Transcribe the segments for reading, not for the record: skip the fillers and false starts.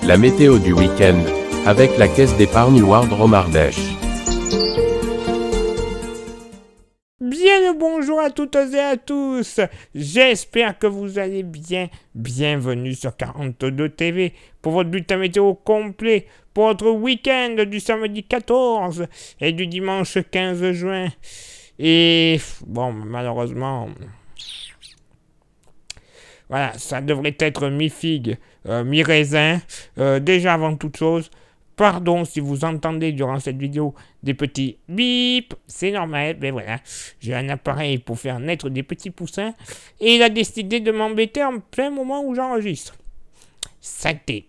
La météo du week-end, avec la caisse d'épargne Wardroom Ardèche. Bien le bonjour à toutes et à tous, j'espère que vous allez bien. Bienvenue sur 42 TV pour votre bulletin météo complet pour votre week-end du samedi 14 et du dimanche 15 juin. Et bon, malheureusement, voilà, ça devrait être mi-figue, mi-raisin. Déjà avant toute chose, pardon si vous entendez durant cette vidéo des petits bip, c'est normal, mais voilà, j'ai un appareil pour faire naître des petits poussins et il a décidé de m'embêter en plein moment où j'enregistre. Saleté.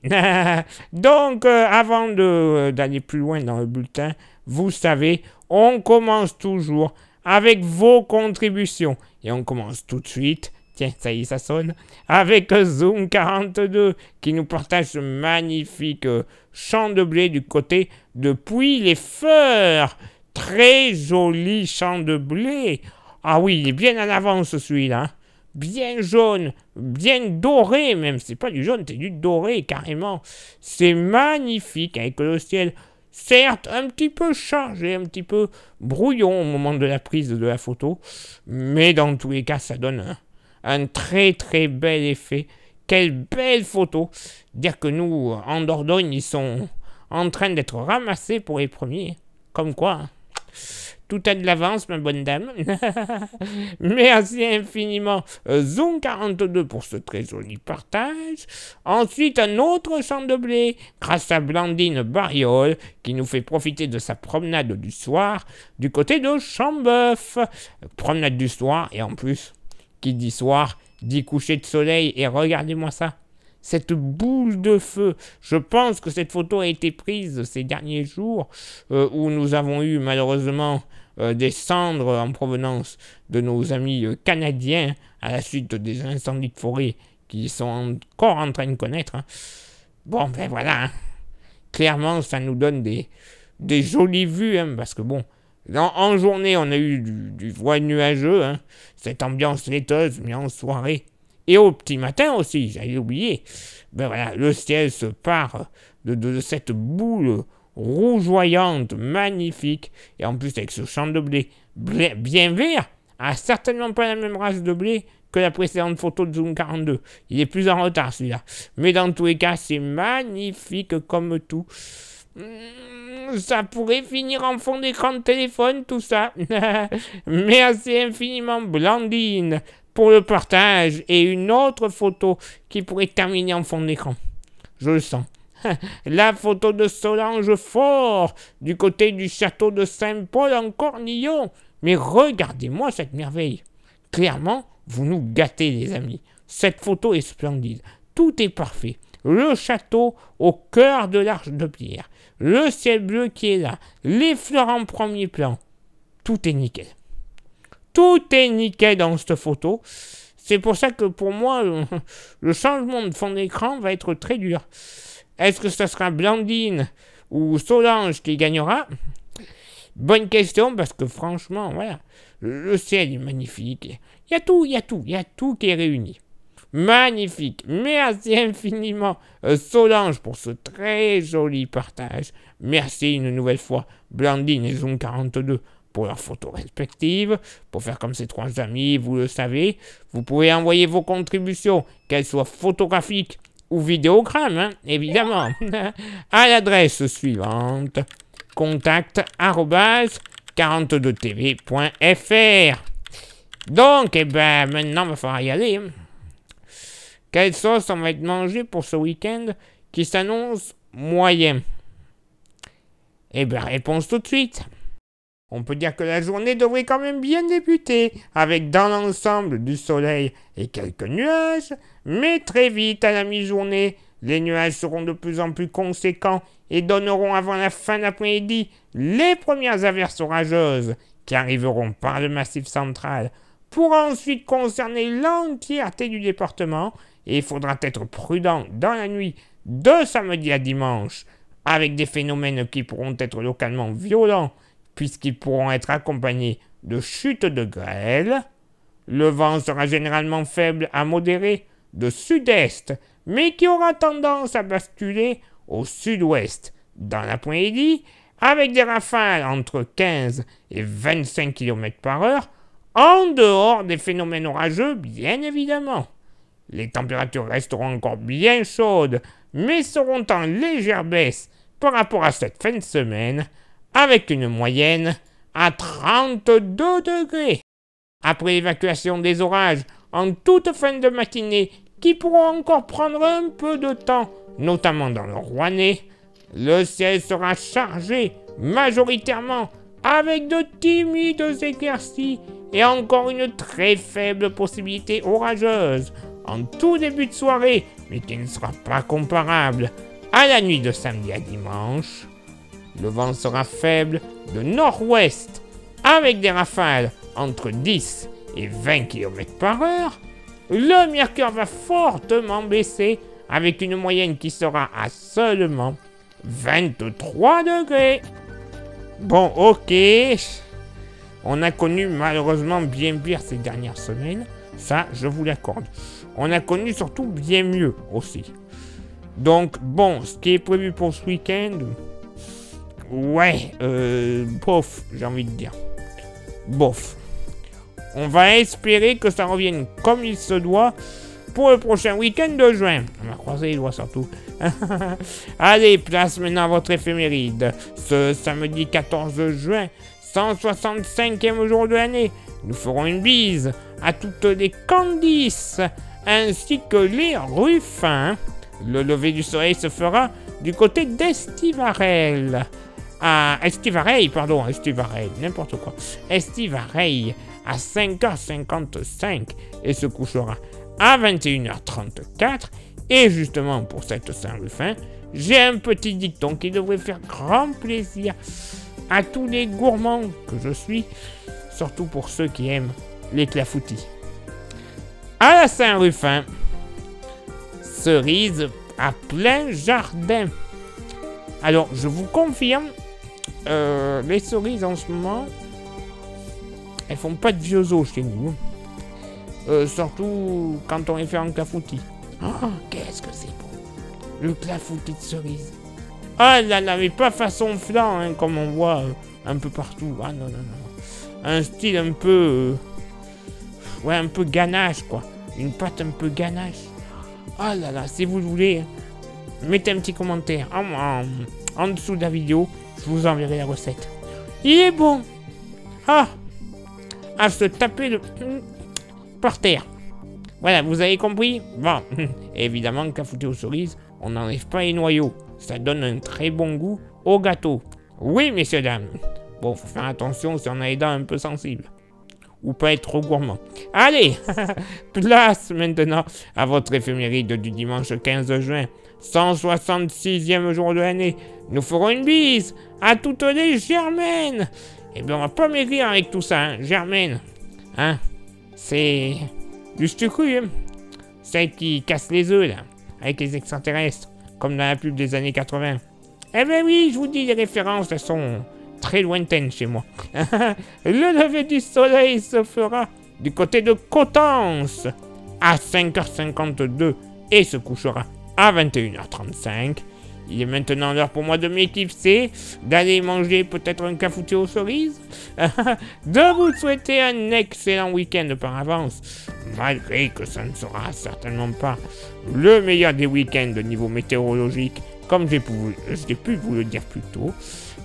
Donc, avant d'aller plus loin dans le bulletin, vous savez, on commence toujours avec vos contributions et on commence tout de suite. Tiens, ça y est, ça sonne. Avec Zoom 42 qui nous partage ce magnifique champ de blé du côté de Puy-les-Feurs. Très joli champ de blé. Ah oui, il est bien en avance celui-là. Hein. Bien jaune, bien doré même. C'est pas du jaune, c'est du doré carrément. C'est magnifique avec le ciel. Certes, un petit peu chargé, un petit peu brouillon au moment de la prise de la photo. Mais dans tous les cas, ça donne un très très bel effet. Quelle belle photo. Dire que nous, en Dordogne, ils sont en train d'être ramassés pour les premiers. Comme quoi, hein. Tout a de l'avance, ma bonne dame. Merci infiniment. Zoom 42 pour ce très joli partage. Ensuite, un autre champ de blé, grâce à Blandine Bariol, qui nous fait profiter de sa promenade du soir du côté de Chambeuf. Promenade du soir, et en plus, qui dit soir, dit coucher de soleil, et regardez-moi ça. Cette boule de feu, je pense que cette photo a été prise ces derniers jours où nous avons eu malheureusement des cendres en provenance de nos amis canadiens à la suite des incendies de forêt qui sont encore en train de connaître. Hein. Bon, ben voilà, hein. Clairement ça nous donne des jolies vues, hein, parce que bon, en journée on a eu du voile nuageux, hein, cette ambiance laiteuse, mais en soirée, et au petit matin aussi, j'allais oublier, ben voilà, le ciel se part de cette boule rougeoyante, magnifique, et en plus avec ce champ de blé bien vert, certainement pas la même race de blé que la précédente photo de Zoom 42. Il est plus en retard celui-là. Mais dans tous les cas, c'est magnifique comme tout. Ça pourrait finir en fond d'écran de téléphone, tout ça. Merci infiniment, Blandine, pour le partage et une autre photo qui pourrait terminer en fond d'écran. Je le sens. La photo de Solange Fort du côté du château de Saint-Paul en Cornillon. Mais regardez-moi cette merveille. Clairement, vous nous gâtez les amis. Cette photo est splendide. Tout est parfait. Le château au cœur de l'Arche de Pierre. Le ciel bleu qui est là. Les fleurs en premier plan. Tout est nickel. Tout est nickel dans cette photo. C'est pour ça que pour moi, le changement de fond d'écran va être très dur. Est-ce que ce sera Blandine ou Solange qui gagnera? Bonne question, parce que franchement, voilà, le ciel est magnifique. Il y a tout qui est réuni. Magnifique. Merci infiniment, Solange, pour ce très joli partage. Merci une nouvelle fois, Blandine et Zoom 42, pour leurs photos respectives. Pour faire comme ces trois amis, vous le savez, vous pouvez envoyer vos contributions, qu'elles soient photographiques ou vidéogrammes, hein, évidemment, à l'adresse suivante, contact@42tv.fr. Donc, maintenant, il va falloir y aller. Hein. Quelle sauce on va être mangé pour ce week-end qui s'annonce moyen? Réponse tout de suite. On peut dire que la journée devrait quand même bien débuter, avec dans l'ensemble du soleil et quelques nuages, mais très vite à la mi-journée, les nuages seront de plus en plus conséquents et donneront avant la fin d'après-midi les premières averses orageuses qui arriveront par le Massif central pour ensuite concerner l'entièreté du département, et il faudra être prudent dans la nuit de samedi à dimanche, avec des phénomènes qui pourront être localement violents, puisqu'ils pourront être accompagnés de chutes de grêle. Le vent sera généralement faible à modéré de sud-est, mais qui aura tendance à basculer au sud-ouest dans l'après-midi, avec des rafales entre 15 et 25 km par heure, en dehors des phénomènes orageux, bien évidemment. Les températures resteront encore bien chaudes, mais seront en légère baisse par rapport à cette fin de semaine, avec une moyenne à 32 degrés. Après l'évacuation des orages en toute fin de matinée, qui pourront encore prendre un peu de temps, notamment dans le Rouennais, le ciel sera chargé majoritairement avec de timides éclaircies et encore une très faible possibilité orageuse en tout début de soirée, mais qui ne sera pas comparable à la nuit de samedi à dimanche. Le vent sera faible de nord-ouest avec des rafales entre 10 et 20 km par heure. Le mercure va fortement baisser avec une moyenne qui sera à seulement 23 degrés. Bon, ok. On a connu malheureusement bien pire ces dernières semaines. Ça, je vous l'accorde. On a connu surtout bien mieux aussi. Donc, bon, ce qui est prévu pour ce week-end... Ouais, bof, j'ai envie de dire. Bof. On va espérer que ça revienne comme il se doit pour le prochain week-end de juin. On va croiser les doigts surtout. Allez, place maintenant à votre éphéméride. Ce samedi 14 juin, 165e jour de l'année, nous ferons une bise à toutes les Candice ainsi que les Ruffins. Le lever du soleil se fera du côté d'Estivarel. Estivareil, n'importe quoi. Estivareil à 5h55 et se couchera à 21h34. Et justement pour cette Saint-Ruffin, j'ai un petit dicton qui devrait faire grand plaisir à tous les gourmands que je suis, surtout pour ceux qui aiment les clafoutis. À la Saint-Ruffin, cerise à plein jardin. Alors, je vous confirme, les cerises en ce moment, elles font pas de vieux os chez nous. Surtout quand on les fait en clafoutis. Oh, qu'est-ce que c'est beau. Le clafoutis de cerise. Ah là là, mais pas façon flan, hein, comme on voit un peu partout. Ah non, non, non. Un style un peu... ouais, un peu ganache, quoi. Une pâte un peu ganache. Ah là là, si vous le voulez, mettez un petit commentaire en dessous de la vidéo. Je vous enverrai la recette. Il est bon. Ah, à se taper par terre. Voilà, vous avez compris? Bon, évidemment, clafoutis aux cerises, on n'enlève pas les noyaux. Ça donne un très bon goût au gâteau. Oui, messieurs, dames. Bon, faut faire attention si on a les dents un peu sensibles. Ou pas être trop gourmand. Allez, place maintenant à votre éphéméride du dimanche 15 juin, 166e jour de l'année. Nous ferons une bise à toutes les Germaines. Eh bien, on va pas maigrir avec tout ça, hein. Germaine. Hein? C'est du stucu, hein. Celle qui casse les œufs, là, avec les extraterrestres, comme dans la pub des années 80. Eh ben oui, je vous dis, les références, elles sont très lointaines chez moi. Le lever du soleil se fera du côté de Coutances à 5h52 et se couchera à 21h35. Il est maintenant l'heure pour moi de m'éclipser, d'aller manger peut-être un clafoutis aux cerises, de vous souhaiter un excellent week-end par avance, malgré que ça ne sera certainement pas le meilleur des week-ends de niveau météorologique, comme j'ai pu vous le dire plus tôt.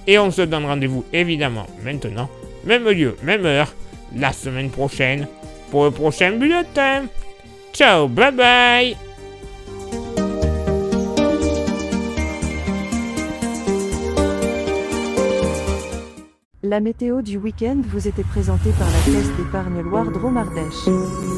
Et on se donne rendez-vous évidemment maintenant, même lieu, même heure, la semaine prochaine, pour le prochain bulletin. Ciao, bye bye. La météo du week-end vous était présentée par la Caisse d'épargne Loire Drôme Ardèche.